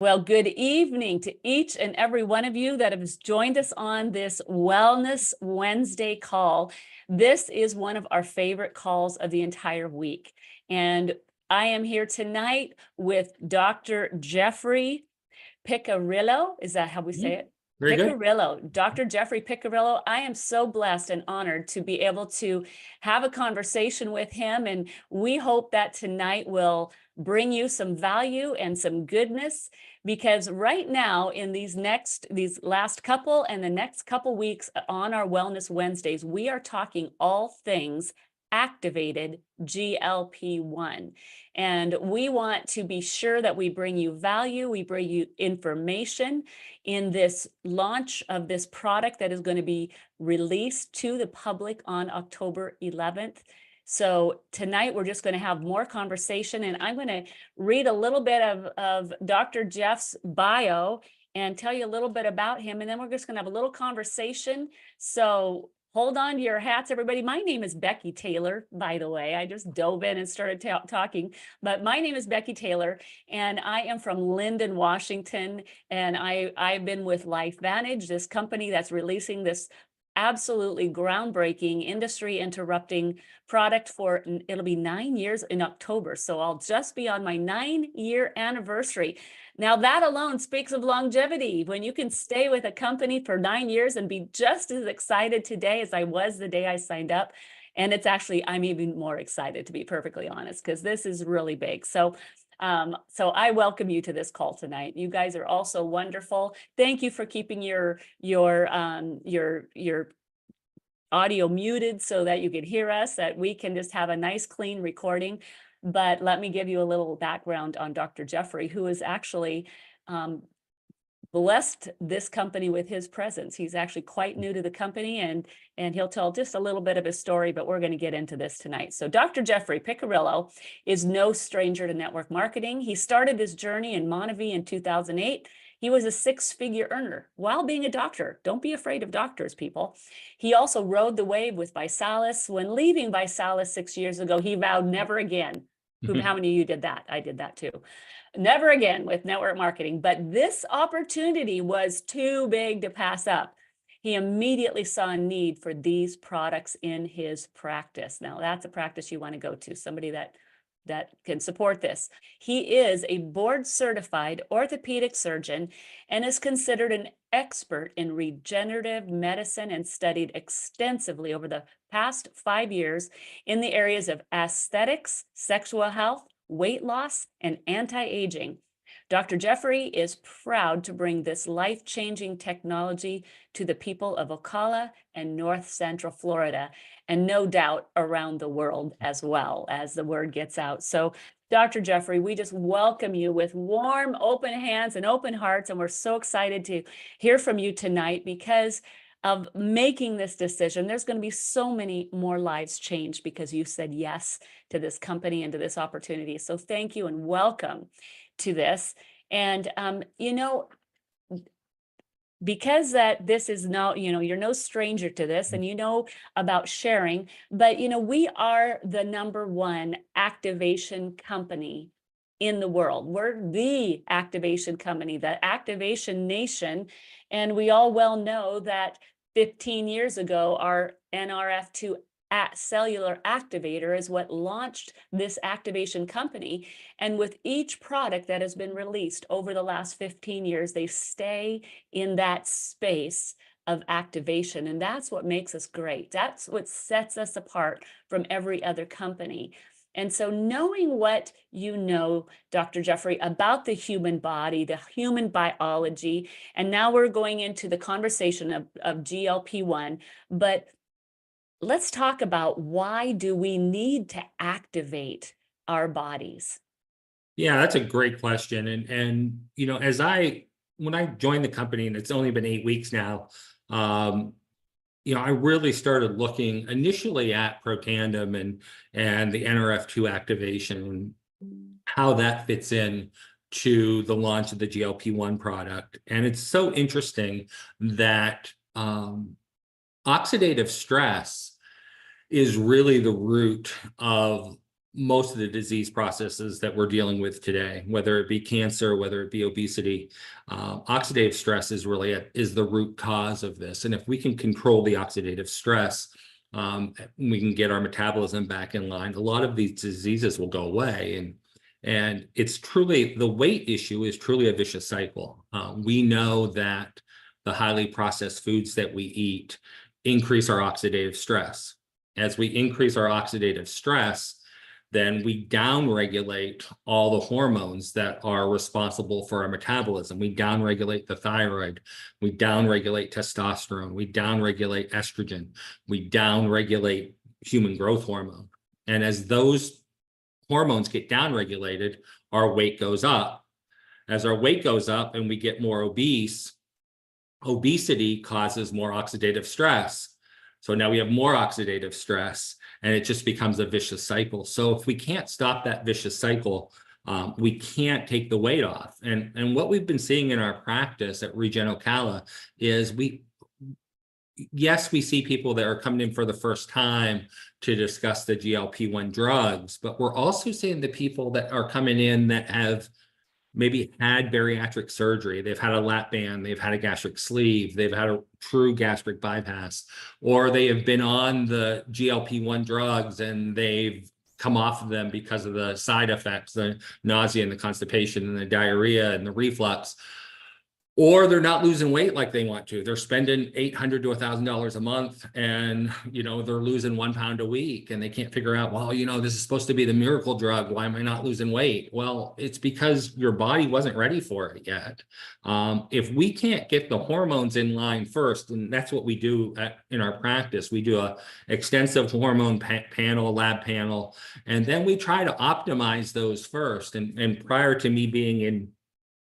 Well, good evening to each and every one of you that has joined us on this Wellness Wednesday call. This is one of our favorite calls of the entire week. And I am here tonight with Dr. Jeffrey Piccirillo. Is that how we say it? Very good. Piccirillo, Dr. Jeffrey Piccirillo. I am so blessed and honored to be able to have a conversation with him. And we hope that tonight will bring you some value and some goodness, because right now in these last couple and the next couple weeks on our Wellness Wednesdays, we are talking all things activated GLP-1. And we want to be sure that we bring you value, we bring you information in this launch of this product that is going to be released to the public on October 11th. So tonight we're just going to have more conversation, and I'm going to read a little bit of Dr. Jeff's bio and tell you a little bit about him, and then we're just going to have a little conversation. So hold on to your hats, everybody. My name is Becky Taylor, by the way. I just dove in and started talking, but my name is Becky Taylor, and I am from Linden, Washington, and I've been with LifeVantage, this company that's releasing this absolutely groundbreaking, industry interrupting product for, it'll be 9 years in October. So I'll just be on my 9-year anniversary. Now that alone speaks of longevity. When you can stay with a company for 9 years and be just as excited today as I was the day I signed up. And it's actually, I'm even more excited, to be perfectly honest, because this is really big. So I welcome you to this call tonight. You guys are also wonderful. Thank you for keeping your audio muted so that you can hear us, that we can just have a nice clean recording. But let me give you a little background on Dr. Jeffrey, who is actually blessed this company with his presence. He's actually quite new to the company, and he'll tell just a little bit of his story, but we're going to get into this tonight. So Dr. Jeffrey Piccirillo is no stranger to network marketing. He started his journey in Montevideo in 2008. He was a 6-figure earner while being a doctor. Don't be afraid of doctors, people. He also rode the wave with ViSalus. When leaving ViSalus 6 years ago, he vowed never again. How many of you did that? I did that too. Never again with network marketing. But this opportunity was too big to pass up. He immediately saw a need for these products in his practice. Now, that's a practice you want to go to, somebody that can support this. He is a board-certified orthopedic surgeon and is considered an expert in regenerative medicine, and studied extensively over the past 5 years in the areas of aesthetics, sexual health, weight loss, and anti-aging. Dr. Jeffrey is proud to bring this life-changing technology to the people of Ocala and North Central Florida, and no doubt around the world as well, as the word gets out. So Dr. Jeffrey, we just welcome you with warm, open hands and open hearts, and we're so excited to hear from you tonight because of making this decision. There's going to be so many more lives changed because you said yes to this company and to this opportunity. So thank you and welcome to this. And, because that this is no, you're no stranger to this, and you know about sharing, but we are the #1 activation company in the world. We're the activation company, the activation nation. And we all well know that 15 years ago, our NRF2 cellular activator is what launched this activation company. And with each product that has been released over the last 15 years, they stay in that space of activation. And that's what makes us great. That's what sets us apart from every other company. And so knowing what you know, Dr. Jeffrey, about the human body, the human biology, and now we're going into the conversation of GLP-1, but let's talk about, why do we need to activate our bodies? Yeah, that's a great question. And when I joined the company, and it's only been 8 weeks now, I really started looking initially at Protandim and the NRF2 activation, and how that fits in to the launch of the GLP-1 product. And it's so interesting that oxidative stress is really the root of most of the disease processes that we're dealing with today, whether it be cancer, whether it be obesity. Oxidative stress is really is the root cause of this. And if we can control the oxidative stress, we can get our metabolism back in line. A lot of these diseases will go away. And it's truly, the weight issue is truly a vicious cycle. We know that the highly processed foods that we eat increase our oxidative stress. As we increase our oxidative stress, then we downregulate all the hormones that are responsible for our metabolism. We downregulate the thyroid, we downregulate testosterone, we downregulate estrogen, we downregulate human growth hormone. And as those hormones get downregulated, our weight goes up. As our weight goes up and we get more obese, obesity causes more oxidative stress. So now we have more oxidative stress, and it just becomes a vicious cycle. So if we can't stop that vicious cycle, we can't take the weight off. And what we've been seeing in our practice at Regen Ocala is yes, we see people that are coming in for the first time to discuss the GLP-1 drugs, but we're also seeing the people that are coming in that have maybe had bariatric surgery, they've had a lap band, they've had a gastric sleeve, they've had a true gastric bypass, or they have been on the GLP-1 drugs and they've come off of them because of the side effects, the nausea and the constipation and the diarrhea and the reflux. Or they're not losing weight like they want to. They're spending $800 to $1,000 a month, and they're losing 1 pound a week, and they can't figure out, well, this is supposed to be the miracle drug. Why am I not losing weight? Well, it's because your body wasn't ready for it yet. If we can't get the hormones in line first, and that's what we do in our practice, we do a extensive hormone panel, lab panel, and then we try to optimize those first. And prior to me being in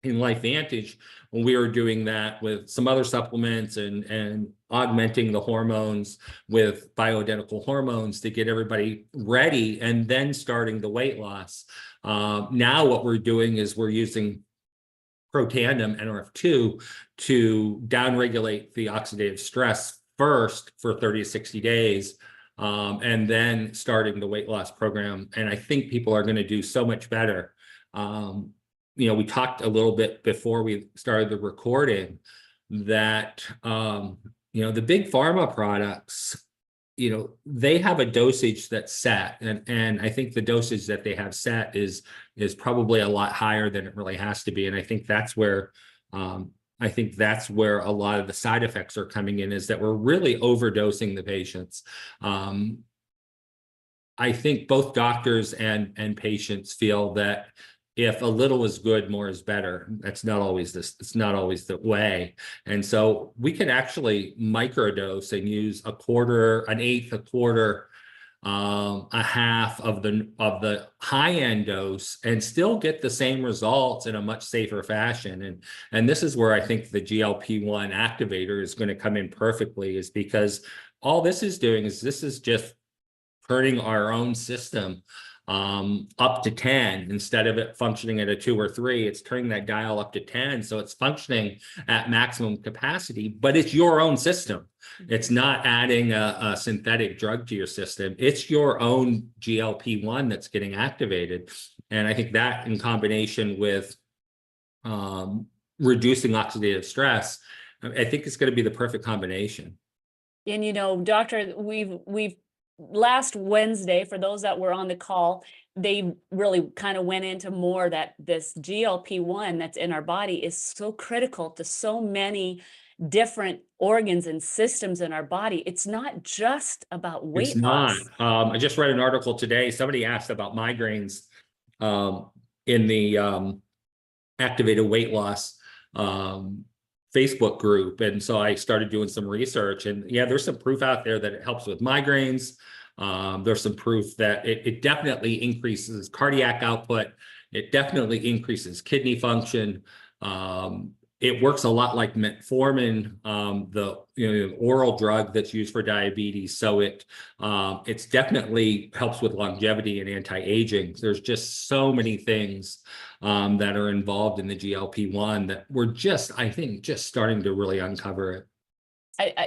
LifeVantage, when we were doing that with some other supplements and augmenting the hormones with bioidentical hormones to get everybody ready and then starting the weight loss. Now what we're doing is we're using Protandim NRF2 to downregulate the oxidative stress first for 30 to 60 days, and then starting the weight loss program. And I think people are going to do so much better. We talked a little bit before we started the recording that, the big pharma products, they have a dosage that's set. And I think the dosage that they have set is probably a lot higher than it really has to be. And I think that's where, a lot of the side effects are coming in, is that we're really overdosing the patients. I think both doctors and patients feel that if a little is good, more is better. It's not always the way. And so we can actually microdose and use a quarter, an eighth, a quarter, a half of the high-end dose and still get the same results in a much safer fashion. And this is where I think the GLP-1 activator is going to come in perfectly, is because all this is doing is this is just turning our own system up to 10. Instead of it functioning at a 2 or 3, it's turning that dial up to 10. So it's functioning at maximum capacity, but it's your own system. It's not adding a synthetic drug to your system. It's your own GLP-1 that's getting activated. And I think that, in combination with reducing oxidative stress, I think it's going to be the perfect combination. And doctor, we've last Wednesday, for those that were on the call, they really kind of went into more that this GLP-1 that's in our body is so critical to so many different organs and systems in our body. It's not just about weight loss. It's not. I just read an article today. Somebody asked about migraines in the activated weight loss Facebook group. And so I started doing some research, and yeah, there's some proof out there that it helps with migraines. There's some proof that it definitely increases cardiac output. It definitely increases kidney function. It works a lot like metformin, the oral drug that's used for diabetes. So it's definitely helps with longevity and anti-aging. There's just so many things that are involved in the GLP-1 that we're I think, just starting to really uncover it.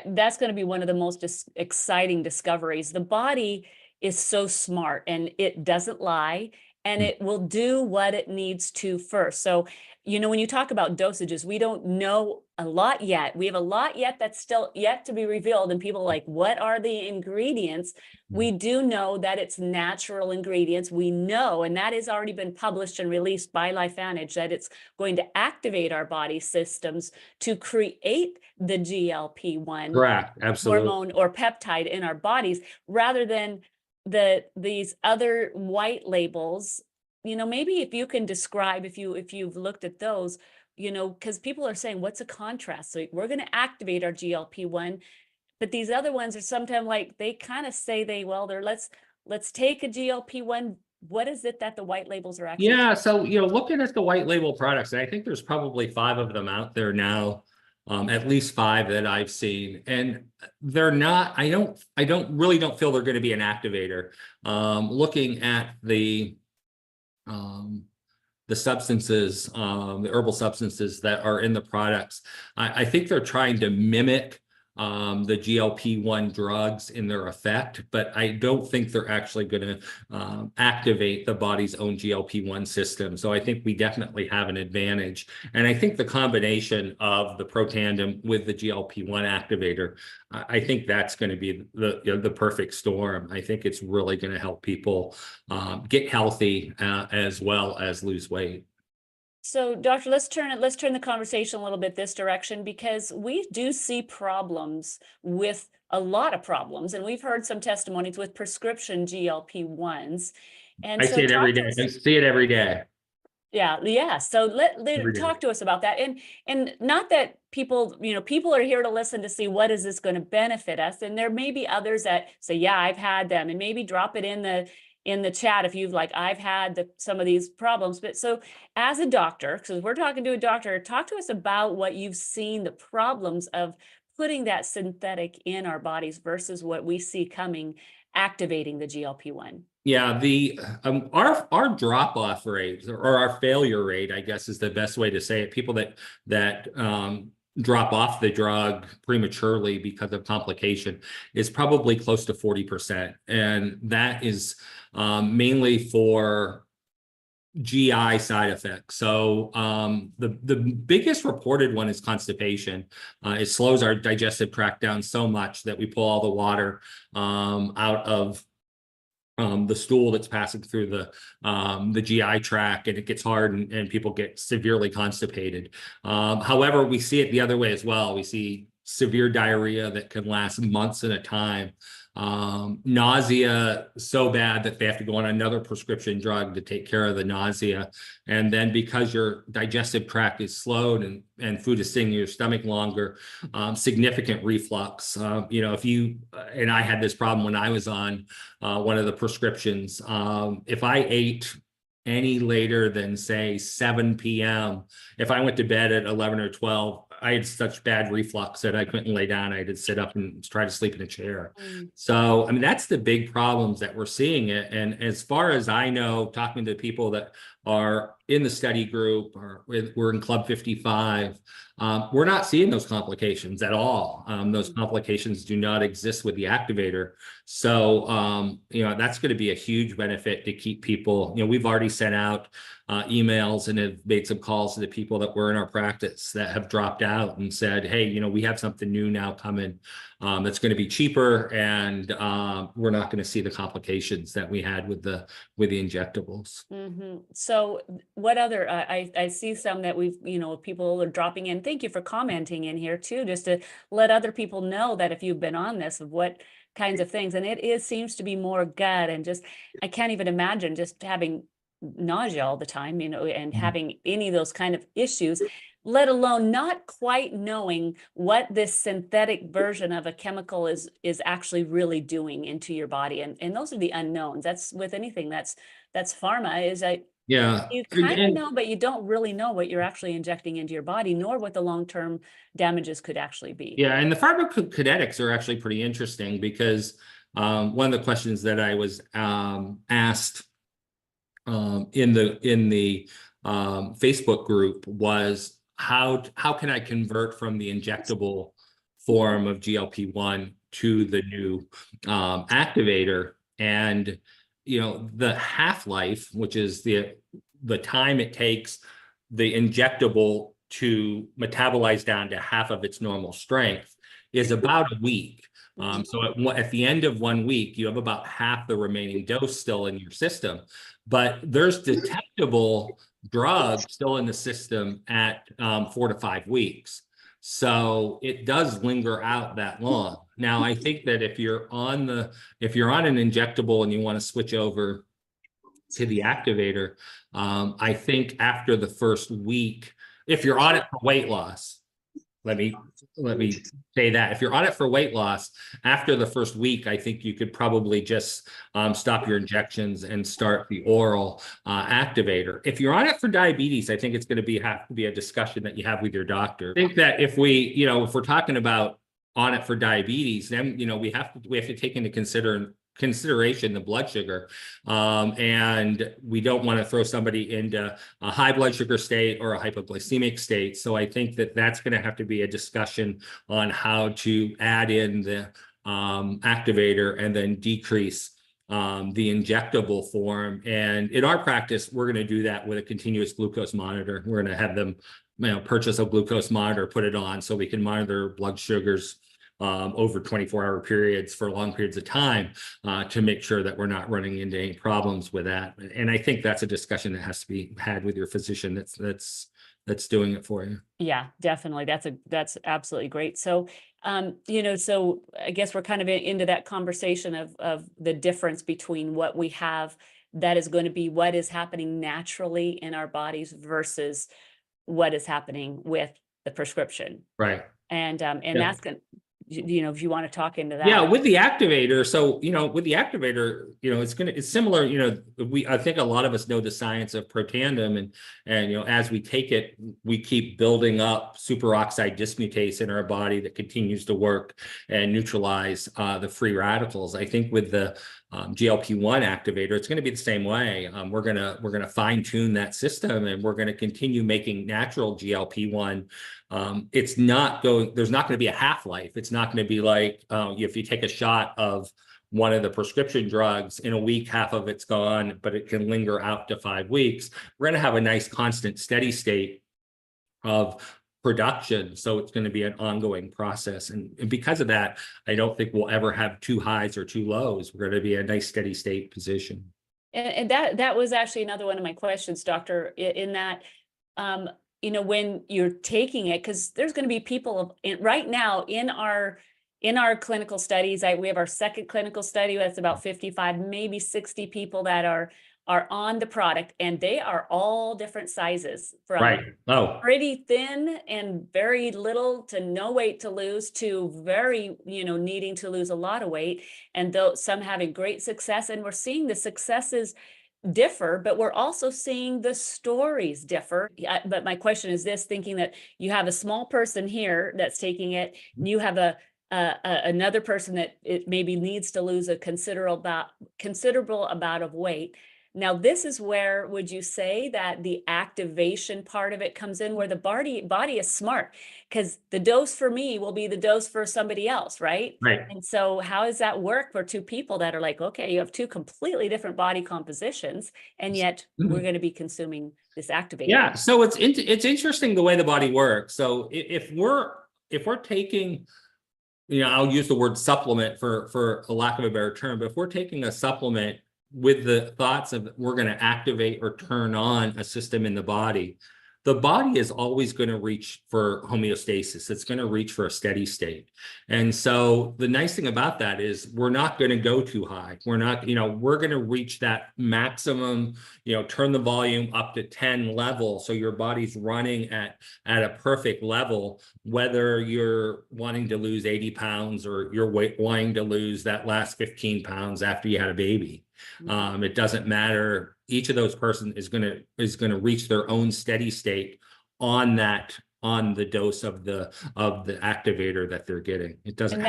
That's going to be one of the most exciting discoveries. The body is so smart, and it doesn't lie, and it will do what it needs to first. So, when you talk about dosages, we don't know a lot yet. We have a lot yet that's still yet to be revealed. And people are like, what are the ingredients? We do know that it's natural ingredients. We know, and that has already been published and released by LifeVantage, that it's going to activate our body systems to create the GLP-1 Correct. Absolutely. hormone or peptide in our bodies, rather than these other white labels. Maybe if you can describe, if you've looked at those, because people are saying, what's a contrast? So we're going to activate our GLP-1, but these other ones are sometimes like, they kind of say let's take a GLP-1. What is it that the white labels are actually? Yeah, so looking at the white label products, I think there's probably 5 of them out there now, at least 5 that I've seen, and they're not. I don't feel they're going to be an activator. Looking at the substances, the herbal substances that are in the products, I think they're trying to mimic the GLP-1 drugs in their effect, but I don't think they're actually going to activate the body's own GLP-1 system. So I think we definitely have an advantage. And I think the combination of the Protandim with the GLP-1 activator, I think that's going to be the perfect storm. I think it's really going to help people get healthy as well as lose weight. So, doctor, let's turn the conversation a little bit this direction, because we do see problems with a lot of problems, and we've heard some testimonies with prescription GLP-1s. And I so see it every day. I see it every day. yeah. So let Every day. talk to us about that. And not that people, people are here to listen to see what is this going to benefit us. And there may be others that say, yeah, I've had them, and maybe drop it in the chat if you've like, I've had some of these problems. But so as a doctor, because we're talking to a doctor, talk to us about what you've seen, the problems of putting that synthetic in our bodies versus what we see coming, activating the GLP-1. Yeah, our drop off rate, or our failure rate, I guess is the best way to say it. People that drop off the drug prematurely because of complication is probably close to 40%, and that is mainly for GI side effects. So the biggest reported one is constipation. It slows our digestive tract down so much that we pull all the water out of the stool that's passing through the GI tract, and it gets hard, and people get severely constipated. However, we see it the other way as well. We see severe diarrhea that can last months at a time. Nausea so bad that they have to go on another prescription drug to take care of the nausea. And then because your digestive tract is slowed and food is staying in your stomach longer, significant reflux. If you, and I had this problem when I was on one of the prescriptions, if I ate any later than say 7 p.m., if I went to bed at 11 or 12, I had such bad reflux that I couldn't lay down. I had to sit up and try to sleep in a chair. So, I mean, that's the big problems that we're seeing it. And as far as I know, talking to people that are in the study group, or we're in Club 55, we're not seeing those complications at all. Those complications do not exist with the activator. So, that's going to be a huge benefit to keep people. We've already sent out emails and have made some calls to the people that were in our practice that have dropped out and said, hey, we have something new now coming that's going to be cheaper, and we're not going to see the complications that we had with the injectables. So what other, I see some that we've, people are dropping in. Thank you for commenting in here too, just to let other people know that if you've been on this, of what kinds of things, and seems to be more gut, and just, I can't even imagine just having nausea all the time, and having any of those kind of issues, let alone not quite knowing what this synthetic version of a chemical is actually really doing into your body. And those are the unknowns. That's with anything that's pharma, is you kind of know, but you don't really know what you're actually injecting into your body, nor what the long-term damages could actually be. Yeah, and the pharmacokinetics are actually pretty interesting, because one of the questions that I was asked in the Facebook group was, how can I convert from the injectable form of GLP-1 to the new activator? And, the half-life, which is the time it takes the injectable to metabolize down to half of its normal strength, is about a week. So at the end of 1 week, you have about half the remaining dose still in your system, but there's detectable drug still in the system at 4 to 5 weeks. So it does linger out that long. Now, I think that if you're on an injectable and you want to switch over to the activator, I think after the first week, if you're on it for weight loss, let me say that if you're on it for weight loss, after the first week, I think you could probably just stop your injections and start the oral activator. If you're on it for diabetes, I think it's going to have to be a discussion that you have with your doctor. I think that if we're talking about on it for diabetes, then we have to take into consideration the blood sugar, and we don't want to throw somebody into a high blood sugar state or a hypoglycemic state. So I think that that's going to have to be a discussion on how to add in the activator and then decrease the injectable form. And in our practice, we're going to do that with a continuous glucose monitor. We're going to have them purchase a glucose monitor, put it on so we can monitor blood sugars over 24-hour periods for long periods of time to make sure that we're not running into any problems with that. And I think that's a discussion that has to be had with your physician that's doing it for you. Yeah, definitely. That's absolutely great. So, so I guess we're kind of into that conversation of the difference between what we have that is going to be what is happening naturally in our bodies versus what is happening with the prescription. Right. And Yeah. that's going to, if you want to talk into that. Yeah, with the activator. So, with the activator, it's similar, I think a lot of us know the science of Protandim, and as we take it, we keep building up superoxide dismutase in our body that continues to work and neutralize the free radicals. I think with the GLP-1 activator, it's going to be the same way. We're gonna fine tune that system, and we're going to continue making natural GLP-1. There's not going to be a half-life. It's not going to be like if you take a shot of one of the prescription drugs in a week, half of it's gone, but it can linger out to 5 weeks. We're going to have a nice constant steady state of production. So it's going to be an ongoing process. And because of that, I don't think we'll ever have too highs or too lows. We're going to be a nice steady state position. And that was actually another one of my questions, doctor, in that, when you're taking it, because there's going to be people right now in our clinical studies. We have our second clinical study that's about 55, maybe 60 people that are on the product, and they are all different sizes, from Right. Oh, pretty thin and very little to no weight to lose to very, needing to lose a lot of weight, and though some having great success. And we're seeing the successes differ, but we're also seeing the stories differ. But my question is this, thinking that you have a small person here that's taking it, and you have another person that it maybe needs to lose a considerable amount of weight. Now, this is where would you say that the activation part of it comes in, where the body is smart, because the dose for me will be the dose for somebody else, right? right. And so how does that work for two people that are like, okay, you have two completely different body compositions, and yet we're going to be consuming this activator? Yeah, so it's interesting the way the body works. So if we're taking, I'll use the word supplement for a lack of a better term, but if we're taking a supplement with the thoughts of we're going to activate or turn on a system in the body is always going to reach for homeostasis. It's going to reach for a steady state. And so the nice thing about that is we're not going to go too high. We're not, we're going to reach that maximum, turn the volume up to 10 level. So your body's running at a perfect level, whether you're wanting to lose 80 pounds or you're wanting to lose that last 15 pounds after you had a baby. It doesn't matter. Each of those persons is going to reach their own steady state on the dose of the activator that they're getting. It doesn't. And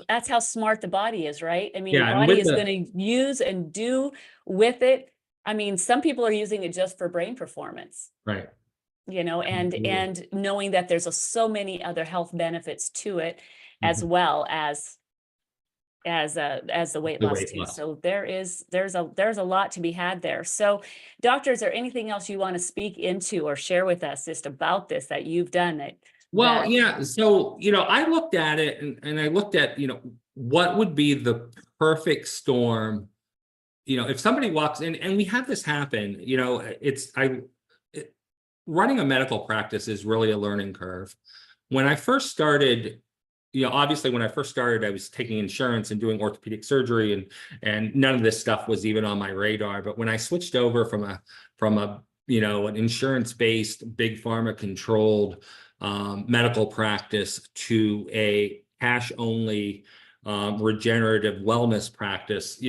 that's how smart the body is, right? I mean, Yeah, the body is going to use and do with it. I mean, some people are using it just for brain performance. Right. And knowing that there's so many other health benefits to it, as well as as the weight the loss weight too. loss. So there's a lot to be had there. So doctor, is there anything else you want to speak into or share with us just about this that you've done Well, that yeah. So, I looked at it and I looked at, what would be the perfect storm. If somebody walks in, and we have this happen, running a medical practice is really a learning curve. When I first started, obviously when I first started, I was taking insurance and doing orthopedic surgery, and none of this stuff was even on my radar. But when I switched over from a an insurance-based, big pharma controlled medical practice to a cash-only regenerative wellness practice,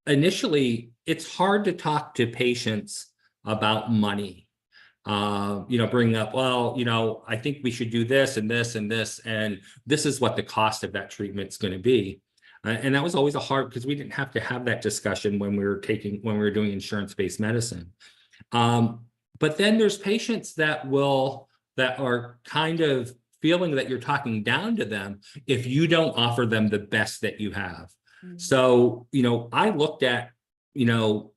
initially it's hard to talk to patients about money. Bringing up, well, I think we should do this and this and this, and this is what the cost of that treatment's going to be. And that was always a hard, because we didn't have to have that discussion when we were doing insurance-based medicine. But then there's patients that are kind of feeling that you're talking down to them if you don't offer them the best that you have. So, I looked at,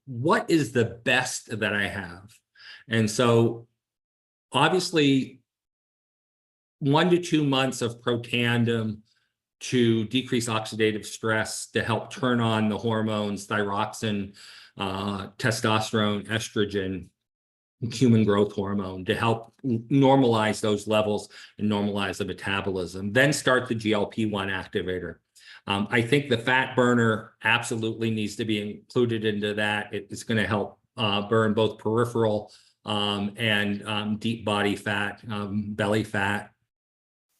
what is the best that I have? And so obviously 1 to 2 months of Protandim to decrease oxidative stress, to help turn on the hormones, thyroxine, testosterone, estrogen, human growth hormone, to help normalize those levels and normalize the metabolism. Then start the GLP-1 activator. I think the fat burner absolutely needs to be included into that. It's going to help burn both peripheral and deep body fat, belly fat.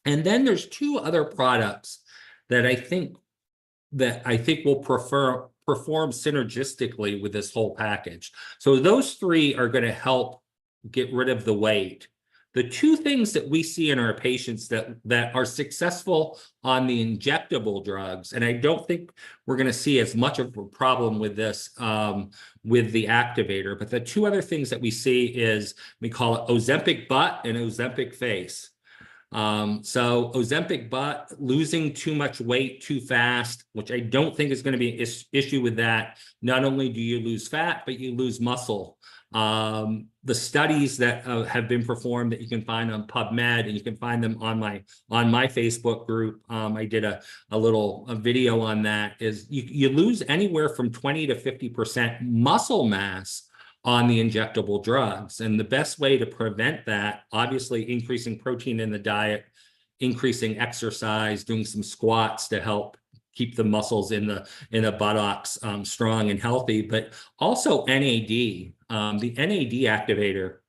And then there's 2 other products that I think will perform synergistically with this whole package. So those 3 are going to help get rid of the weight. The 2 things that we see in our patients that are successful on the injectable drugs, and I don't think we're going to see as much of a problem with this with the activator, but the 2 other things that we see is, we call it Ozempic butt and Ozempic face. So Ozempic butt, losing too much weight too fast, which I don't think is going to be an issue with that. Not only do you lose fat, but you lose muscle. The studies that have been performed that you can find on PubMed, and you can find them on my Facebook group. I did a video on that. Is you lose anywhere from 20 to 50% muscle mass on the injectable drugs. And the best way to prevent that, obviously increasing protein in the diet, increasing exercise, doing some squats to help keep the muscles in the buttocks strong and healthy, but also NAD. The NAD activator,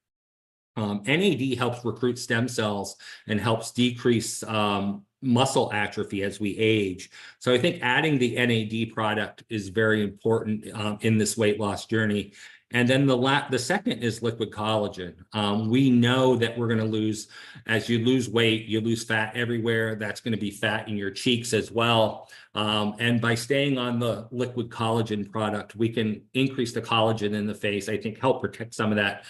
NAD helps recruit stem cells and helps decrease muscle atrophy as we age. So I think adding the NAD product is very important in this weight loss journey. And then the second is liquid collagen. We know that we're going to lose, as you lose weight, you lose fat everywhere. That's going to be fat in your cheeks as well. And by staying on the liquid collagen product, we can increase the collagen in the face, I think help protect some of that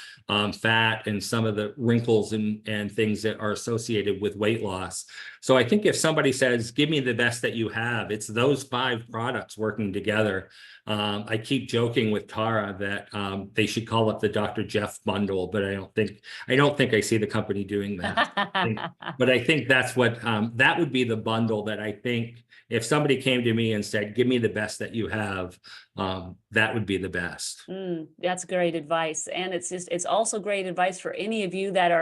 fat and some of the wrinkles and things that are associated with weight loss. So I think if somebody says, give me the best that you have, it's those 5 products working together. I keep joking with Tara that they should call it the Dr. Jeff bundle, but I don't think I see the company doing that. But I think that's what that would be the bundle that I think if somebody came to me and said, give me the best that you have, that would be the best. That's great advice. And it's also great advice for any of you that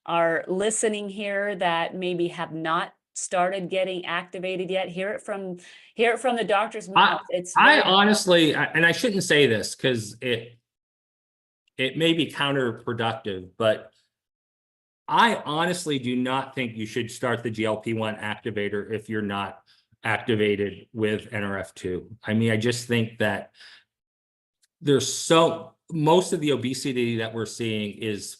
are listening here that maybe have not started getting activated yet. Hear it from the doctor's mouth. I honestly, and I shouldn't say this because it may be counterproductive, but I honestly do not think you should start the GLP-1 activator if you're not activated with NRF2. I mean, I just think that most of the obesity that we're seeing is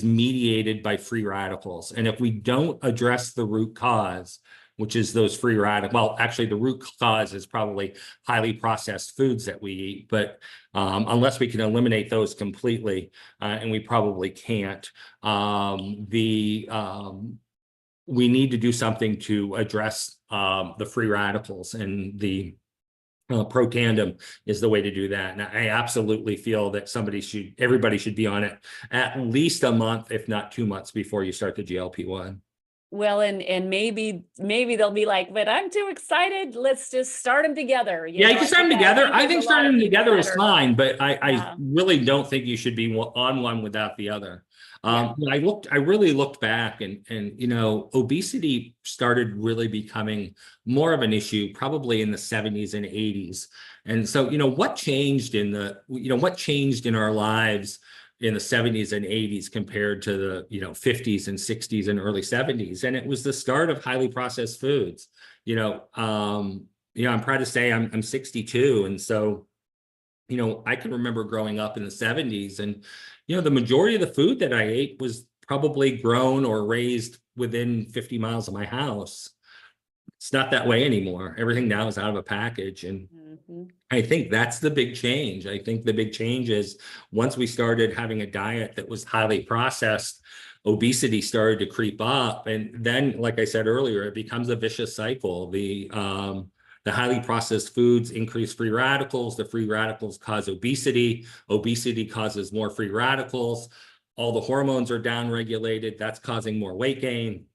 mediated by free radicals. And if we don't address the root cause, which is those free radicals, well, actually the root cause is probably highly processed foods that we eat, but unless we can eliminate those completely, and we probably can't, we need to do something to address the free radicals, and the Protandim is the way to do that. And I absolutely feel that everybody should be on it at least a month, if not 2 months, before you start the GLP-1. Well, and maybe they'll be like, but I'm too excited. Let's just start them together. Yeah, you I can start them think together. I there's think a lot starting of them people together that is are, fine, but I yeah, really don't think you should be on one without the other. yeah. I really looked back, and obesity started really becoming more of an issue probably in the 70s and 80s. And so, what changed in our lives in the 70s and 80s compared to the 50s and 60s and early 70s? And it was the start of highly processed foods. I'm proud to say I'm 62, and so I can remember growing up in the 70s, and the majority of the food that I ate was probably grown or raised within 50 miles of my house. It's not that way anymore. Everything now is out of a package, and Mhm. I think that's the big change. I think the big change is once we started having a diet that was highly processed, obesity started to creep up. And then, like I said earlier, it becomes a vicious cycle. The highly processed foods increase free radicals. The free radicals cause obesity. Obesity causes more free radicals. All the hormones are downregulated. That's causing more weight gain.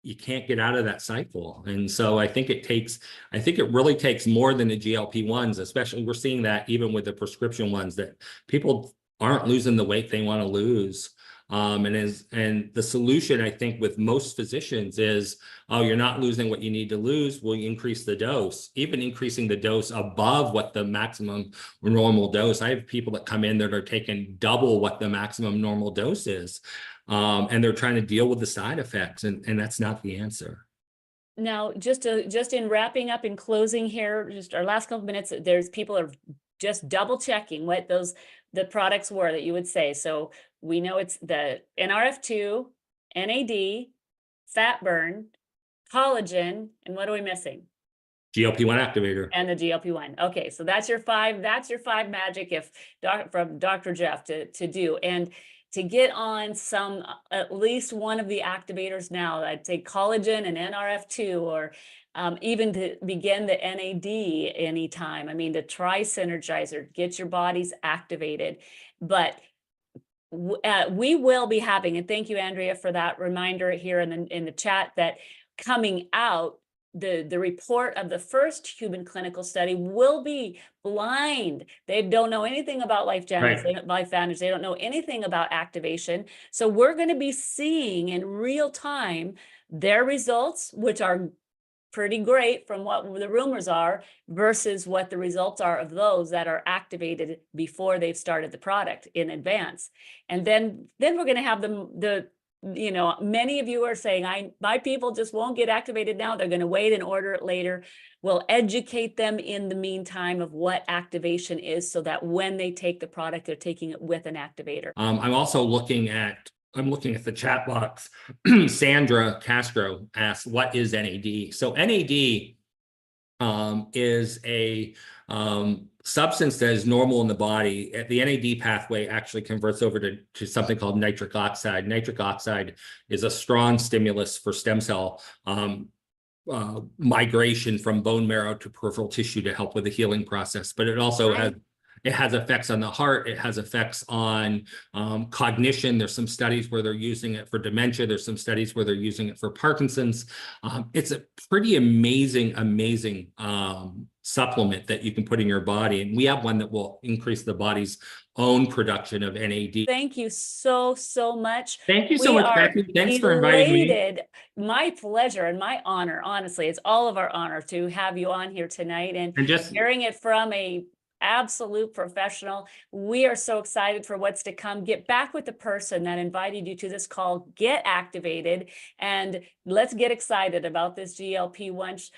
You can't get out of that cycle. And so I think it really takes more than the GLP-1s, especially we're seeing that even with the prescription ones, that people aren't losing the weight they want to lose. And the solution, I think, with most physicians is, oh, you're not losing what you need to lose. Well, you increase the dose, even increasing the dose above what the maximum normal dose. I have people that come in that are taking double what the maximum normal dose is. And they're trying to deal with the side effects, and that's not the answer. Now, just in wrapping up and closing here, just our last couple minutes, there's people are just double checking what the products were that you would say. So we know it's the NRF2, NAD, fat burn, collagen, and what are we missing? GLP-1 activator. And the GLP-1. Okay, so that's your five magic from Dr. Jeff to do. And to get on at least one of the activators now, I'd say collagen and NRF2, or even to begin the NAD anytime. I mean, the Tri-Synergizer, get your bodies activated. But we will be having, and thank you, Andrea, for that reminder here in the chat, that coming out, the report of the first human clinical study will be blind. They don't know anything about life Vantage. They don't know anything about activation. So we're going to be seeing in real time their results, which are pretty great from what the rumors are, versus what the results are of those that are activated before they've started the product in advance. And then we're going to have many of you are saying, my people just won't get activated now. They're going to wait and order it later. We'll educate them in the meantime of what activation is, so that when they take the product, they're taking it with an activator. I'm also looking at the chat box. Sandra Castro asked, what is NAD? So NAD is a substance that is normal in the body. The NAD pathway actually converts over to something called nitric oxide. Nitric oxide is a strong stimulus for stem cell migration from bone marrow to peripheral tissue to help with the healing process. But it also has effects on the heart. It has effects on cognition. There's some studies where they're using it for dementia. There's some studies where they're using it for Parkinson's. It's a pretty amazing supplement that you can put in your body. And we have one that will increase the body's own production of NAD. Thank you so much. Thank you so much, Becky. Thanks for inviting me. My pleasure and my honor. Honestly, it's all of our honor to have you on here tonight and just hearing it from a absolute professional. We are so excited for what's to come. Get back with the person that invited you to this call. Get activated, and let's get excited about this GLP-1